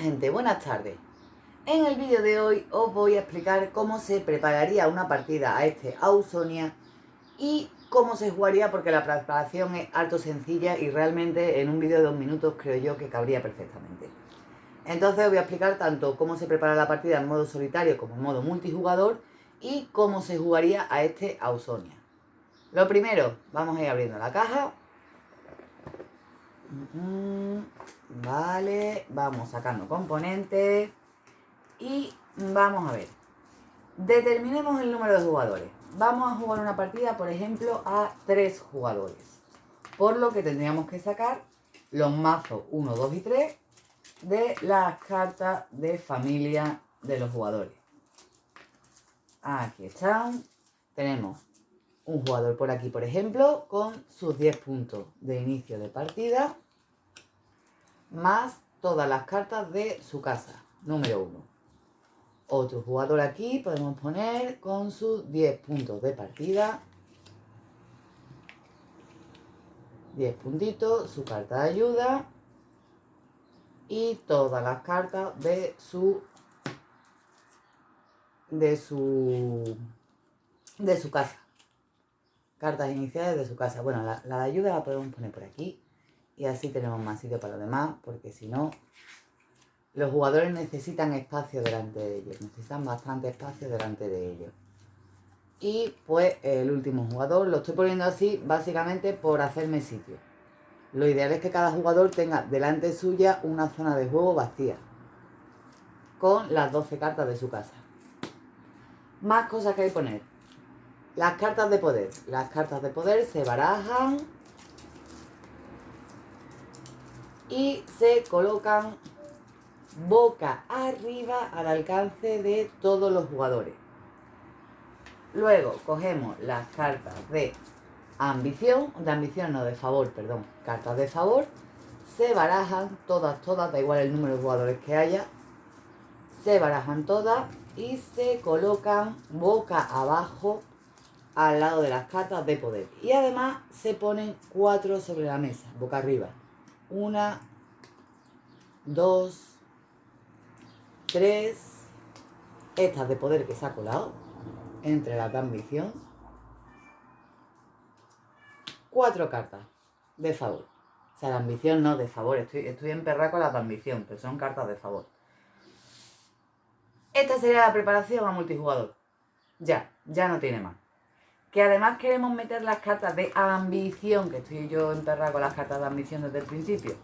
gente, buenas tardes. En el vídeo de hoy os voy a explicar cómo se prepararía una partida a este Ausonia y cómo se jugaría, porque la preparación es harto sencilla y realmente en un vídeo de 2 minutos creo yo que cabría perfectamente. Entonces os voy a explicar tanto cómo se prepara la partida en modo solitario como en modo multijugador y cómo se jugaría a este Ausonia. Lo primero, vamos a ir abriendo la caja. Vale, vamos sacando componentes y vamos a ver. Determinemos el número de jugadores. Vamos a jugar una partida, por ejemplo, a 3 jugadores. Por lo que tendríamos que sacar los mazos 1, 2 y 3 de las cartas de familia de los jugadores. Aquí están. Tenemos un jugador por aquí, por ejemplo, con sus 10 puntos de inicio de partida, más todas las cartas de su casa, número 1. Otro jugador aquí podemos poner con sus 10 puntos de partida, 10 puntitos, su carta de ayuda y todas las cartas de su casa. Cartas iniciales de su casa. Bueno, la de ayuda la podemos poner por aquí y así tenemos más sitio para los demás, porque si no, los jugadores necesitan espacio delante de ellos, necesitan bastante espacio delante de ellos. Y pues el último jugador, lo estoy poniendo así básicamente por hacerme sitio. Lo ideal es que cada jugador tenga delante suya una zona de juego vacía, con las 12 cartas de su casa. Más cosas que hay que poner. Las cartas de poder. Las cartas de poder se barajan y se colocan boca arriba al alcance de todos los jugadores. Luego cogemos las cartas de ambición, de favor, cartas de favor, se barajan todas, da igual el número de jugadores que haya, se barajan todas y se colocan boca abajo al lado de las cartas de poder. Y además se ponen 4 sobre la mesa, boca arriba. 1, 2, 3, estas de poder que se ha colado entre las de ambición, 4 cartas de favor. O sea, la ambición no, de favor. Estoy emperrada con las de ambición, pero son cartas de favor. Esta sería la preparación a multijugador. Ya no tiene más. Que además queremos meter las cartas de ambición, que estoy yo emperrada con las cartas de ambición desde el principio.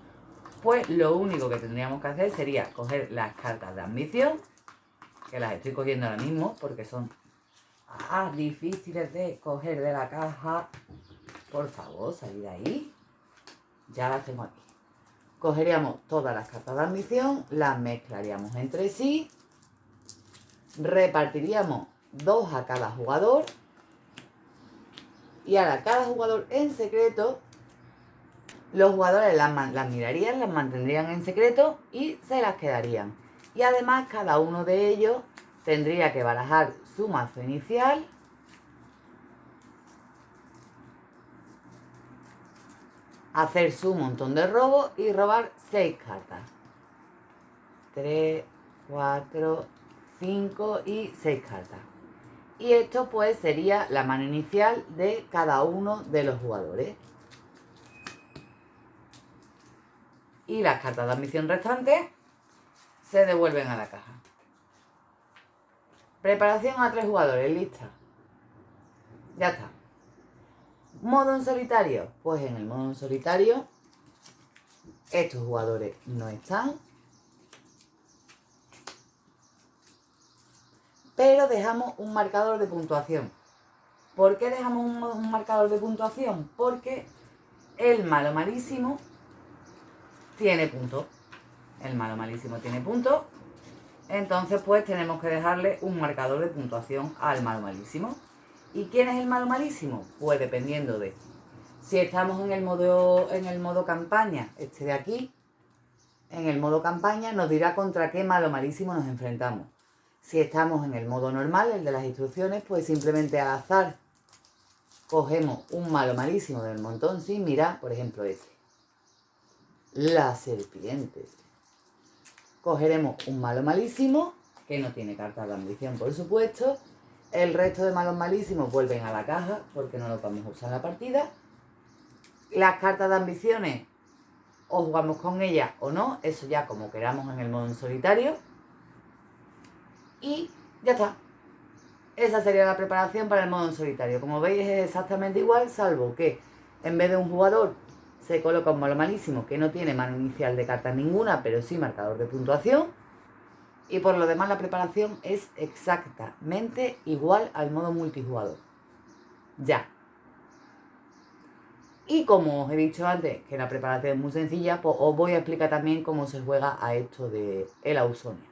Pues lo único que tendríamos que hacer sería coger las cartas de ambición, que las estoy cogiendo ahora mismo porque son difíciles de coger de la caja. Por favor, salid de ahí. Ya las tengo aquí. Cogeríamos todas las cartas de ambición, las mezclaríamos entre sí, repartiríamos 2 a cada jugador y ahora cada jugador en secreto, los jugadores las mirarían, las mantendrían en secreto y se las quedarían. Y además cada uno de ellos tendría que barajar su mazo inicial, hacer su montón de robos y robar 6 cartas. 3, 4, 5 y 6 cartas. Y esto pues sería la mano inicial de cada uno de los jugadores. Y las cartas de ambición restantes se devuelven a la caja. Preparación a 3 jugadores, lista. Ya está. ¿Modo en solitario? Pues en el modo en solitario estos jugadores no están, pero dejamos un marcador de puntuación. ¿Por qué dejamos un marcador de puntuación? Porque el malo malísimo tiene puntos. El malo malísimo tiene puntos. Entonces pues tenemos que dejarle un marcador de puntuación al malo malísimo. ¿Y quién es el malo malísimo? Pues dependiendo de si estamos en el modo campaña, este de aquí, en el modo campaña nos dirá contra qué malo malísimo nos enfrentamos. Si estamos en el modo normal, el de las instrucciones, pues simplemente al azar cogemos un malo malísimo del montón sin mirar, por ejemplo este. La serpiente. cogeremos un malo malísimo, que no tiene cartas de ambición, por supuesto. El resto de malos malísimos vuelven a la caja, porque no los vamos a usar en la partida. Las cartas de ambiciones, o jugamos con ellas o no, eso ya como queramos en el modo en solitario. Y ya está. Esa sería la preparación para el modo en solitario. Como veis es exactamente igual, salvo que en vez de un jugador se coloca un malo malísimo que no tiene mano inicial de cartas ninguna, pero sí marcador de puntuación. Y por lo demás la preparación es exactamente igual al modo multijugador. Ya. Y como os he dicho antes que la preparación es muy sencilla, pues os voy a explicar también cómo se juega a esto de el Ausonia.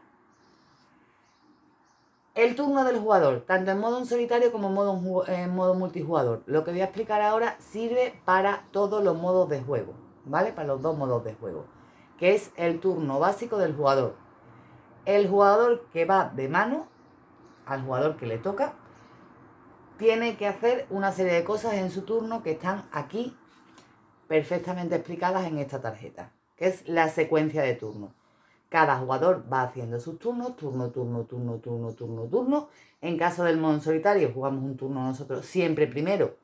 El turno del jugador, tanto en modo en solitario como en modo multijugador. Lo que voy a explicar ahora sirve para todos los modos de juego, ¿vale? Para los dos modos de juego, que es el turno básico del jugador. El jugador que va de mano, al jugador que le toca, tiene que hacer una serie de cosas en su turno que están aquí perfectamente explicadas en esta tarjeta, que es la secuencia de turnos. Cada jugador va haciendo sus turnos, turno. En caso del modo en solitario, jugamos un turno nosotros siempre primero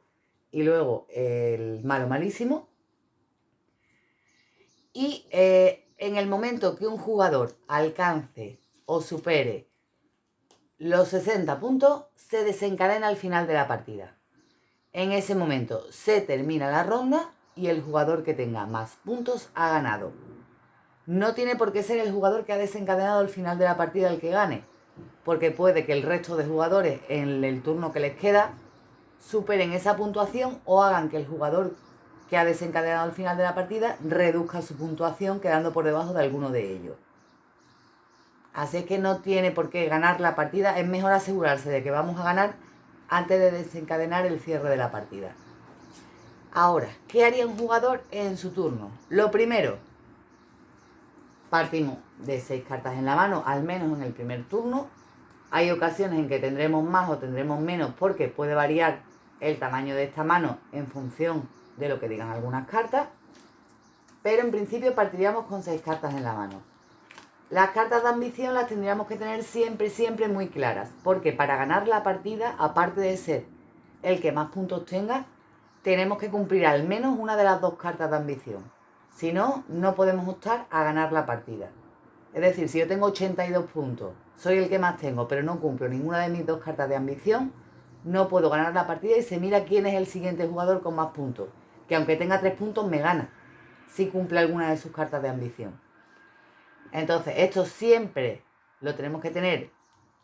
y luego el malo malísimo. Y en el momento que un jugador alcance o supere los 60 puntos, se desencadena al final de la partida. En ese momento se termina la ronda y el jugador que tenga más puntos ha ganado. No tiene por qué ser el jugador que ha desencadenado al final de la partida el que gane, porque puede que el resto de jugadores en el turno que les queda superen esa puntuación o hagan que el jugador que ha desencadenado al final de la partida reduzca su puntuación quedando por debajo de alguno de ellos. Así es que no tiene por qué ganar la partida, es mejor asegurarse de que vamos a ganar antes de desencadenar el cierre de la partida. Ahora, ¿qué haría un jugador en su turno? Lo primero, partimos de 6 cartas en la mano, al menos en el primer turno. Hay ocasiones en que tendremos más o tendremos menos porque puede variar el tamaño de esta mano en función de lo que digan algunas cartas. Pero en principio partiríamos con 6 cartas en la mano. Las cartas de ambición las tendríamos que tener siempre muy claras, porque para ganar la partida, aparte de ser el que más puntos tenga, tenemos que cumplir al menos una de las 2 cartas de ambición. Si no, no podemos optar a ganar la partida. Es decir, si yo tengo 82 puntos, soy el que más tengo, pero no cumplo ninguna de mis 2 cartas de ambición, no puedo ganar la partida y se mira quién es el siguiente jugador con más puntos, que aunque tenga 3 puntos me gana, si cumple alguna de sus cartas de ambición. Entonces, esto siempre lo tenemos que tener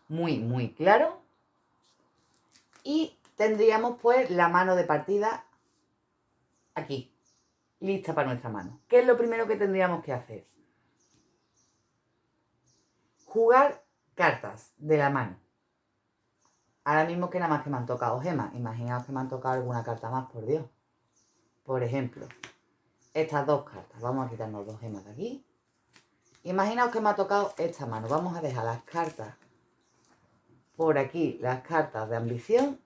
muy claro. Y tendríamos pues la mano de partida aquí, lista para nuestra mano. ¿Qué es lo primero que tendríamos que hacer? Jugar cartas de la mano. Ahora mismo que nada más que me han tocado gemas. Imaginaos que me han tocado alguna carta más, por Dios. Por ejemplo, estas 2 cartas. Vamos a quitarnos 2 gemas de aquí. Imaginaos que me ha tocado esta mano. Vamos a dejar las cartas por aquí, las cartas de ambición.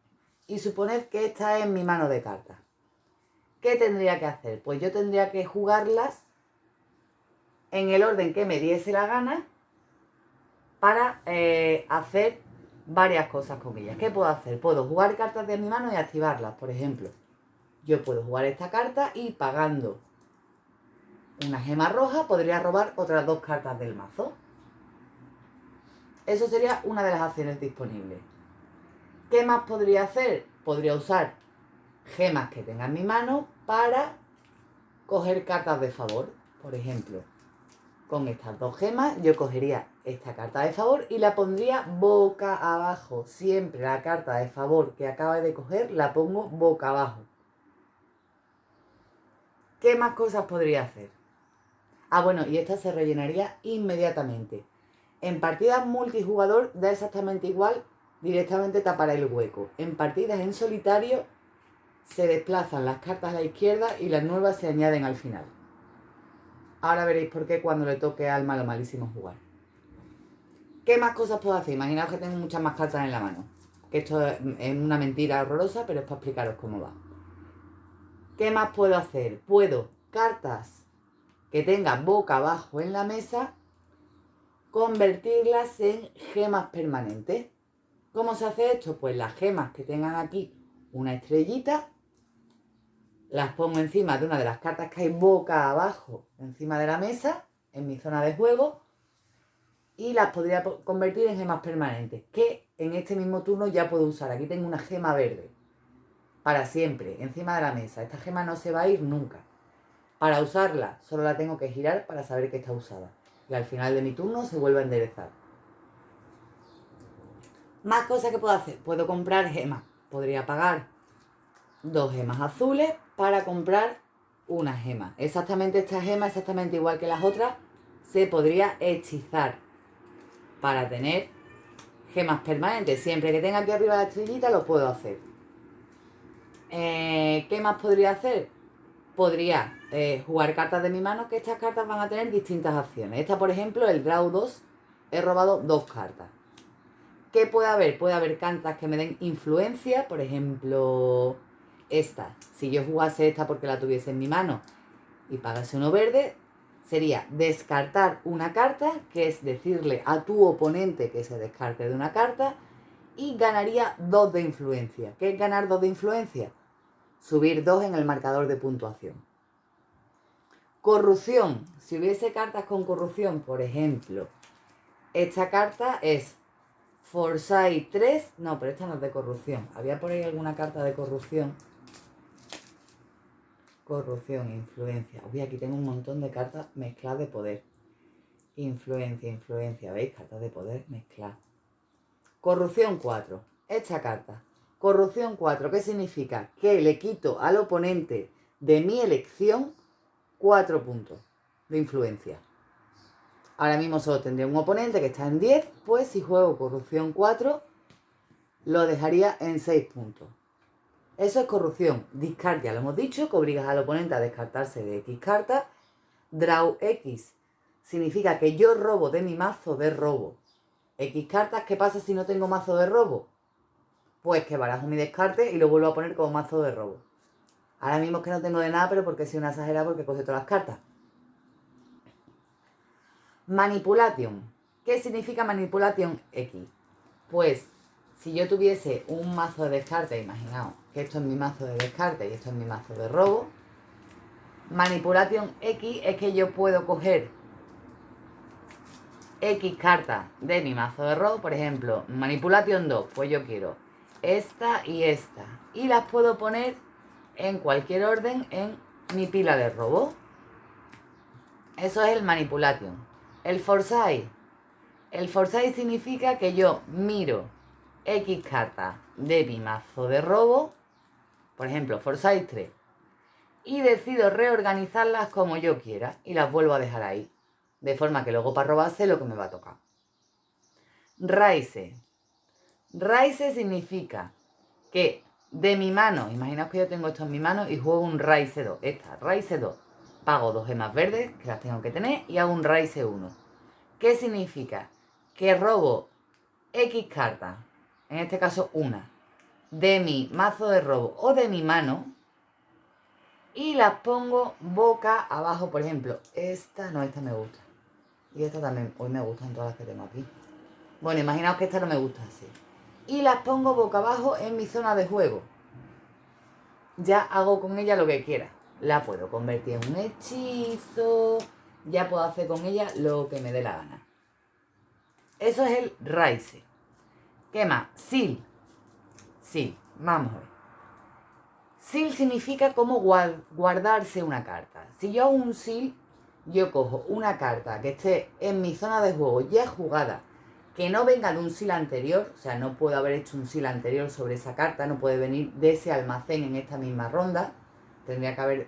Y suponed que esta es mi mano de cartas. ¿Qué tendría que hacer? Pues yo tendría que jugarlas en el orden que me diese la gana para hacer varias cosas con ellas. ¿Qué puedo hacer? Puedo jugar cartas de mi mano y activarlas. Por ejemplo, yo puedo jugar esta carta y pagando una gema roja podría robar otras 2 cartas del mazo. Eso sería una de las acciones disponibles. ¿Qué más podría hacer? Podría usar gemas que tenga en mi mano para coger cartas de favor. Por ejemplo, con estas 2 gemas yo cogería esta carta de favor y la pondría boca abajo. Siempre la carta de favor que acaba de coger la pongo boca abajo. ¿Qué más cosas podría hacer? Ah, bueno, y esta se rellenaría inmediatamente. En partidas multijugador da exactamente igual, directamente tapar el hueco. En partidas en solitario se desplazan las cartas a la izquierda y las nuevas se añaden al final. Ahora veréis por qué cuando le toque al malo malísimo jugar. ¿Qué más cosas puedo hacer? Imaginaos que tengo muchas más cartas en la mano. Que esto es una mentira horrorosa, pero es para explicaros cómo va. ¿Qué más puedo hacer? Puedo cartas que tenga boca abajo en la mesa, convertirlas en gemas permanentes. ¿Cómo se hace esto? Pues las gemas que tengan aquí una estrellita, las pongo encima de una de las cartas que hay boca abajo, encima de la mesa, en mi zona de juego, y las podría convertir en gemas permanentes, que en este mismo turno ya puedo usar. Aquí tengo una gema verde, para siempre, encima de la mesa. Esta gema no se va a ir nunca. Para usarla, solo la tengo que girar para saber que está usada. Y al final de mi turno se vuelve a enderezar. Más cosas que puedo hacer. Puedo comprar gemas. Podría pagar 2 gemas azules para comprar una gema. Exactamente esta gema, exactamente igual que las otras, se podría hechizar para tener gemas permanentes. Siempre que tenga aquí arriba la estrellita lo puedo hacer. ¿Qué más podría hacer? Podría jugar cartas de mi mano, que estas cartas van a tener distintas acciones. Esta, por ejemplo, el draw 2, he robado 2 cartas. ¿Qué puede haber? Puede haber cartas que me den influencia, por ejemplo, esta. Si yo jugase esta porque la tuviese en mi mano y pagase uno verde, sería descartar una carta, que es decirle a tu oponente que se descarte de una carta, y ganaría 2 de influencia. ¿Qué es ganar 2 de influencia? Subir 2 en el marcador de puntuación. Corrupción. Si hubiese cartas con corrupción, por ejemplo, esta carta es Foresight 3. No, pero esta no es de corrupción. Había por ahí alguna carta de corrupción. Corrupción, influencia. Uy, aquí tengo un montón de cartas mezcladas de poder. Influencia. ¿Veis? Cartas de poder mezcladas. Corrupción 4. Esta carta. Corrupción 4. ¿Qué significa? Que le quito al oponente de mi elección 4 puntos de influencia. Ahora mismo solo tendría un oponente que está en 10, pues si juego corrupción 4, lo dejaría en 6 puntos. Eso es corrupción. Discard, ya lo hemos dicho, que obligas al oponente a descartarse de X cartas. Draw X significa que yo robo de mi mazo de robo X cartas. ¿Qué pasa si no tengo mazo de robo? Pues que barajo mi descarte y lo vuelvo a poner como mazo de robo. Ahora mismo es que no tengo de nada, pero porque soy una exagerada porque coge todas las cartas. Manipulation. ¿Qué significa Manipulation X? Pues si yo tuviese un mazo de descarte, imaginaos que esto es mi mazo de descarte y esto es mi mazo de robo, Manipulation X es que yo puedo coger X cartas de mi mazo de robo, por ejemplo, Manipulation 2, pues yo quiero esta, y las puedo poner en cualquier orden en mi pila de robo. Eso es el Manipulation. El Foresight. El Foresight significa que yo miro X cartas de mi mazo de robo, por ejemplo, Foresight 3, y decido reorganizarlas como yo quiera y las vuelvo a dejar ahí, de forma que luego para robarse lo que me va a tocar. Raise. Raise significa que de mi mano, imaginaos que yo tengo esto en mi mano y juego un Raise 2. Esta, Raise 2. Pago 2 gemas verdes, que las tengo que tener, y hago un Raise 1. ¿Qué significa? Que robo X cartas, en este caso una, de mi mazo de robo o de mi mano, y las pongo boca abajo. Por ejemplo, esta me gusta. Y esta también, hoy me gustan todas las que tengo aquí. Bueno, imaginaos que esta no me gusta así. Y las pongo boca abajo en mi zona de juego. Ya hago con ella lo que quiera. La puedo convertir en un hechizo. Ya puedo hacer con ella lo que me dé la gana. Eso es el Raise. ¿Qué más? Seal. Sí, vamos a ver. Seal significa como guardarse una carta. Si yo hago un seal, yo cojo una carta que esté en mi zona de juego ya jugada, que no venga de un seal anterior, o sea, no puedo haber hecho un seal anterior sobre esa carta, no puede venir de ese almacén en esta misma ronda, tendría que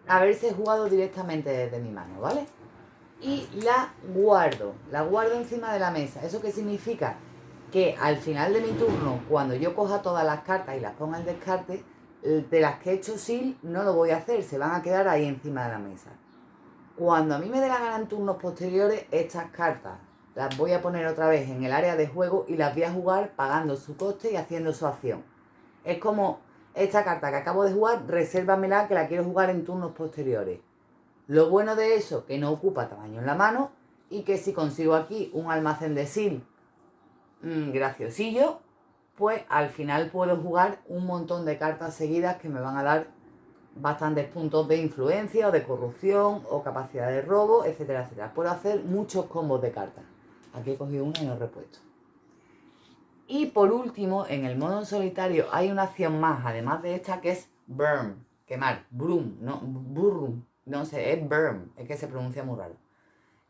haberse jugado directamente desde mi mano, ¿vale? Y la guardo encima de la mesa. ¿Eso qué significa? Que al final de mi turno, cuando yo coja todas las cartas y las ponga al descarte, de las que he hecho seal no lo voy a hacer, se van a quedar ahí encima de la mesa. Cuando a mí me dé la gana en turnos posteriores, estas cartas las voy a poner otra vez en el área de juego y las voy a jugar pagando su coste y haciendo su acción. Es como esta carta que acabo de jugar, resérvamela que la quiero jugar en turnos posteriores. Lo bueno de eso, que no ocupa tamaño en la mano, y que si consigo aquí un almacén de sil graciosillo, pues al final puedo jugar un montón de cartas seguidas que me van a dar bastantes puntos de influencia o de corrupción o capacidad de robo, etcétera, etcétera. Puedo hacer muchos combos de cartas. Aquí he cogido una y no he repuesto. Y por último, en el modo en solitario hay una acción más, además de esta, que es burn, quemar, brum, no, burrum, no sé, es burn, es que se pronuncia muy raro.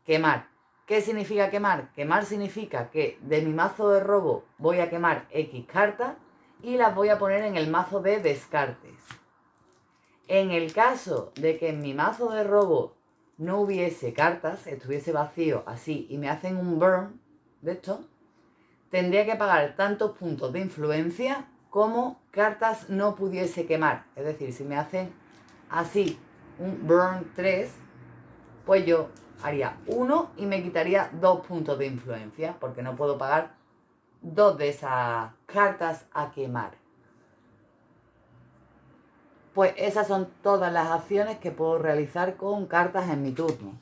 Quemar. ¿Qué significa quemar? Quemar significa que de mi mazo de robo voy a quemar X cartas y las voy a poner en el mazo de descartes. En el caso de que en mi mazo de robo no hubiese cartas, estuviese vacío así y me hacen un burn de esto, tendría que pagar tantos puntos de influencia como cartas no pudiese quemar. Es decir, si me hacen así un burn 3, pues yo haría 1 y me quitaría 2 puntos de influencia, porque no puedo pagar 2 de esas cartas a quemar. Pues esas son todas las acciones que puedo realizar con cartas en mi turno.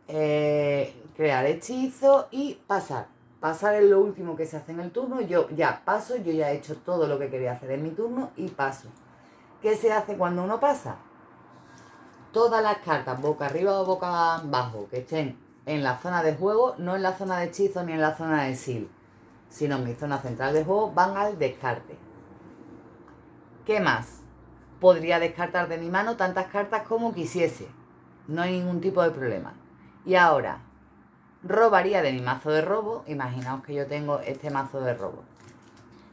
Crear hechizo y pasar. Pasar es lo último que se hace en el turno. Yo ya paso, yo ya he hecho todo lo que quería hacer en mi turno y paso. ¿Qué se hace cuando uno pasa? Todas las cartas boca arriba o boca abajo que estén en la zona de juego, no en la zona de hechizo ni en la zona de sil, sino en mi zona central de juego, van al descarte. ¿Qué más? Podría descartar de mi mano tantas cartas como quisiese. No hay ningún tipo de problema. Y ahora, robaría de mi mazo de robo. Imaginaos que yo tengo este mazo de robo.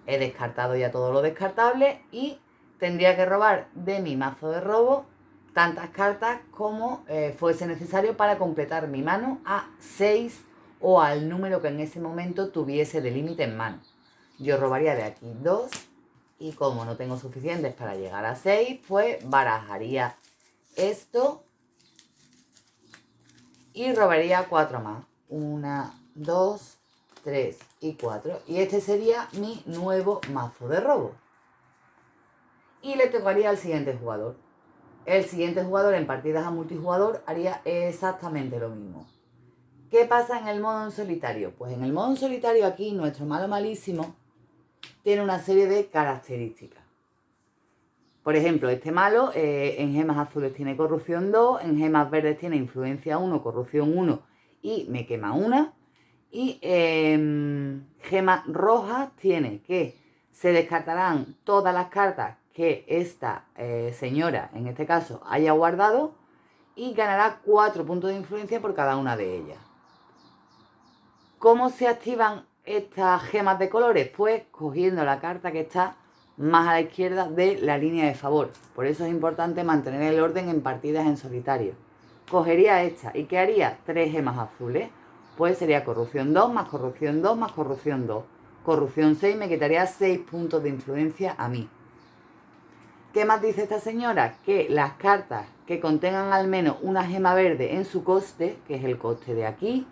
He descartado ya todo lo descartable y tendría que robar de mi mazo de robo tantas cartas como fuese necesario para completar mi mano a 6 o al número que en ese momento tuviese de límite en mano. Yo robaría de aquí 2 y como no tengo suficientes para llegar a 6, pues barajaría esto y robaría 4 más. 1, 2, 3 y 4. Y este sería mi nuevo mazo de robo. Y le tocaría al siguiente jugador. El siguiente jugador en partidas a multijugador haría exactamente lo mismo. ¿Qué pasa en el modo en solitario? Pues en el modo en solitario aquí nuestro malo malísimo tiene una serie de características. Por ejemplo, este malo en gemas azules tiene corrupción 2, en gemas verdes tiene influencia 1, corrupción 1 y me quema una. Y gemas rojas tiene que se descartarán todas las cartas que esta señora, en este caso, haya guardado y ganará 4 puntos de influencia por cada una de ellas. ¿Cómo se activan estas gemas de colores? Pues cogiendo la carta que está más a la izquierda de la línea de favor. Por eso es importante mantener el orden en partidas en solitario. Cogería esta y ¿qué haría? 3 gemas azules. Pues sería corrupción 2 más corrupción 2 más corrupción 2. Corrupción 6 me quitaría 6 puntos de influencia a mí. ¿Qué más dice esta señora? Que las cartas que contengan al menos una gema verde en su coste, que es el coste de aquí,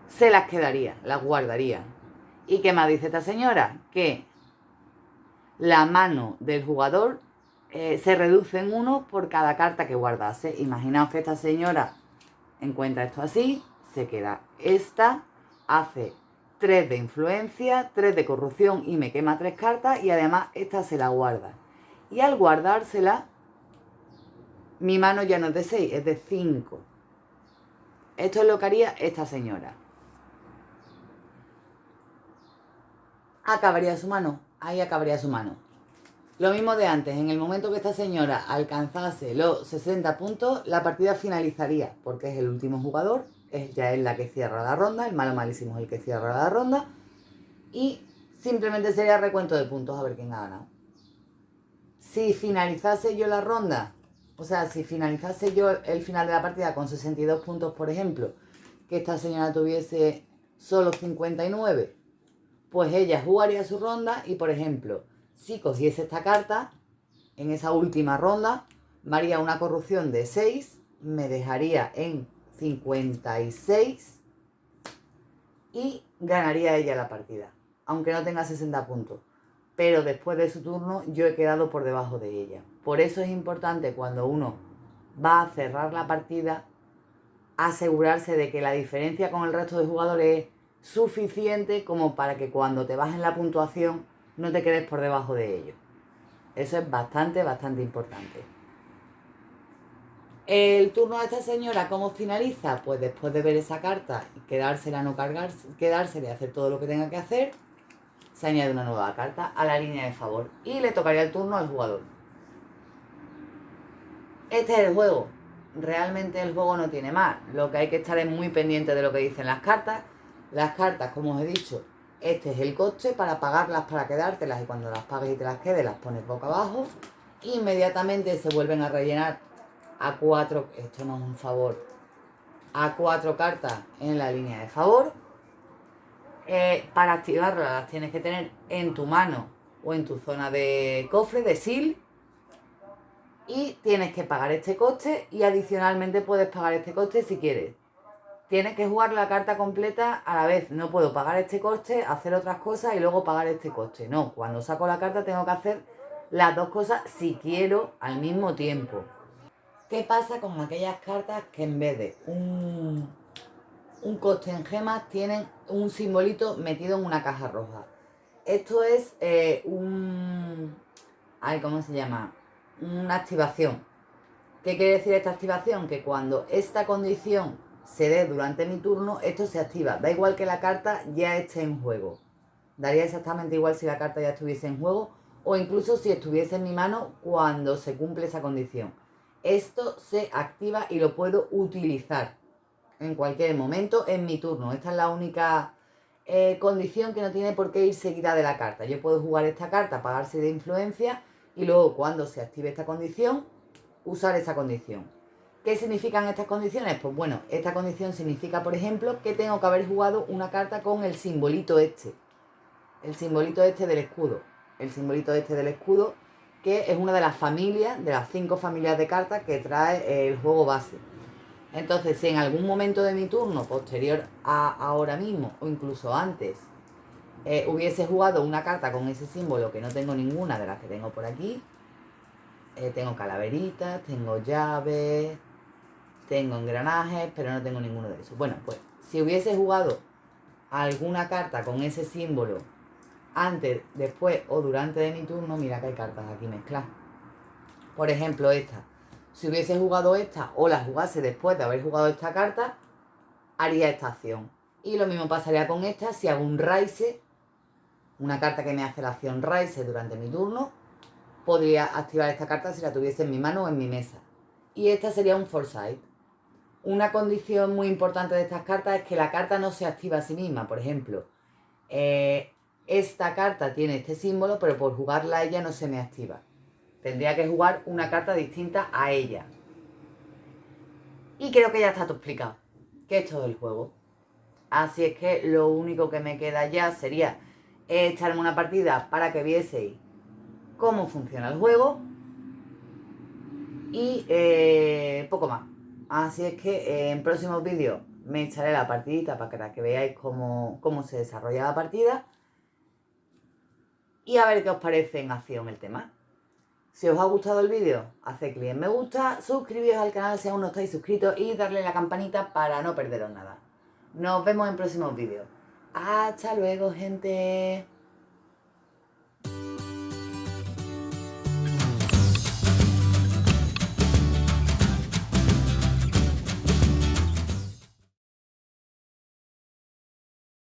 se las quedaría, las guardaría. ¿Y qué más dice esta señora? Que la mano del jugador se reduce en 1 por cada carta que guardase. Imaginaos que esta señora encuentra esto así, se queda esta, hace 3 de influencia, 3 de corrupción y me quema 3 cartas y además esta se la guarda. Y al guardársela, mi mano ya no es de 6, es de 5. Esto es lo que haría esta señora. Acabaría su mano, ahí acabaría su mano. Lo mismo de antes, en el momento que esta señora alcanzase los 60 puntos, la partida finalizaría, porque es el último jugador, ella es la que cierra la ronda, el malo malísimo es el que cierra la ronda, y simplemente sería recuento de puntos a ver quién ha ganado. Si finalizase yo la ronda, o sea, si finalizase yo el final de la partida con 62 puntos, por ejemplo, que esta señora tuviese solo 59, pues ella jugaría su ronda y, por ejemplo, si cogiese esta carta, en esa última ronda, me haría una corrupción de 6, me dejaría en 56 y ganaría ella la partida, aunque no tenga 60 puntos. Pero después de su turno yo he quedado por debajo de ella. Por eso es importante cuando uno va a cerrar la partida asegurarse de que la diferencia con el resto de jugadores es suficiente como para que cuando te bajen la puntuación no te quedes por debajo de ellos. Eso es bastante importante. El turno de esta señora, ¿cómo finaliza? Pues después de ver esa carta y quedársela, no cargarse, quedársela y hacer todo lo que tenga que hacer, se añade una nueva carta a la línea de favor y le tocaría el turno al jugador. Este es el juego. Realmente el juego no tiene más. Lo que hay que estar es muy pendiente de lo que dicen las cartas. Las cartas, como os he dicho, este es el coste para pagarlas, para quedártelas, y cuando las pagues y te las quedes las pones boca abajo. Inmediatamente se vuelven a rellenar a 4, esto no es un favor, a 4 cartas en la línea de favor. Para activarlas las tienes que tener en tu mano o en tu zona de cofre, de seal. Y tienes que pagar este coste y adicionalmente puedes pagar este coste si quieres. Tienes que jugar la carta completa a la vez. No puedo pagar este coste, hacer otras cosas y luego pagar este coste. No, cuando saco la carta tengo que hacer las dos cosas si quiero al mismo tiempo. ¿Qué pasa con aquellas cartas que en vez de un coste en gemas tienen un simbolito metido en una caja roja? Esto es ¿cómo se llama? Una activación. ¿Qué quiere decir esta activación? Que cuando esta condición se dé durante mi turno, esto se activa. Da igual que la carta ya esté en juego. Daría exactamente igual si la carta ya estuviese en juego o incluso si estuviese en mi mano cuando se cumple esa condición. Esto se activa y lo puedo utilizar en cualquier momento en mi turno. Esta es la única condición que no tiene por qué ir seguida de la carta. Yo puedo jugar esta carta, pagarse de influencia y luego cuando se active esta condición, usar esa condición. ¿Qué significan estas condiciones? Pues bueno, esta condición significa, por ejemplo, que tengo que haber jugado una carta con el simbolito este. El simbolito este del escudo. El simbolito este del escudo, que es una de las familias, de las 5 familias de cartas que trae el juego base. Entonces, si en algún momento de mi turno, posterior a ahora mismo, o incluso antes, hubiese jugado una carta con ese símbolo, que no tengo ninguna de las que tengo por aquí, tengo calaveritas, tengo llaves, tengo engranajes, pero no tengo ninguno de esos. Bueno, pues si hubiese jugado alguna carta con ese símbolo antes, después o durante de mi turno, mira que hay cartas aquí mezcladas. Por ejemplo, esta. Si hubiese jugado esta o la jugase después de haber jugado esta carta, haría esta acción. Y lo mismo pasaría con esta si hago un raise, una carta que me hace la acción raise durante mi turno. Podría activar esta carta si la tuviese en mi mano o en mi mesa. Y esta sería un foresight. Una condición muy importante de estas cartas es que la carta no se activa a sí misma. Por ejemplo, esta carta tiene este símbolo, pero por jugarla a ella no se me activa. Tendría que jugar una carta distinta a ella. Y creo que ya está todo explicado, que es todo el juego. Así es que lo único que me queda ya sería echarme una partida para que vieseis cómo funciona el juego y poco más. Así es que en próximos vídeos me echaré la partidita para que veáis cómo se desarrolla la partida y a ver qué os parece en acción el tema. Si os ha gustado el vídeo, haced clic en me gusta, suscribiros al canal si aún no estáis suscritos y darle a la campanita para no perderos nada. Nos vemos en próximos vídeos. Hasta luego, gente.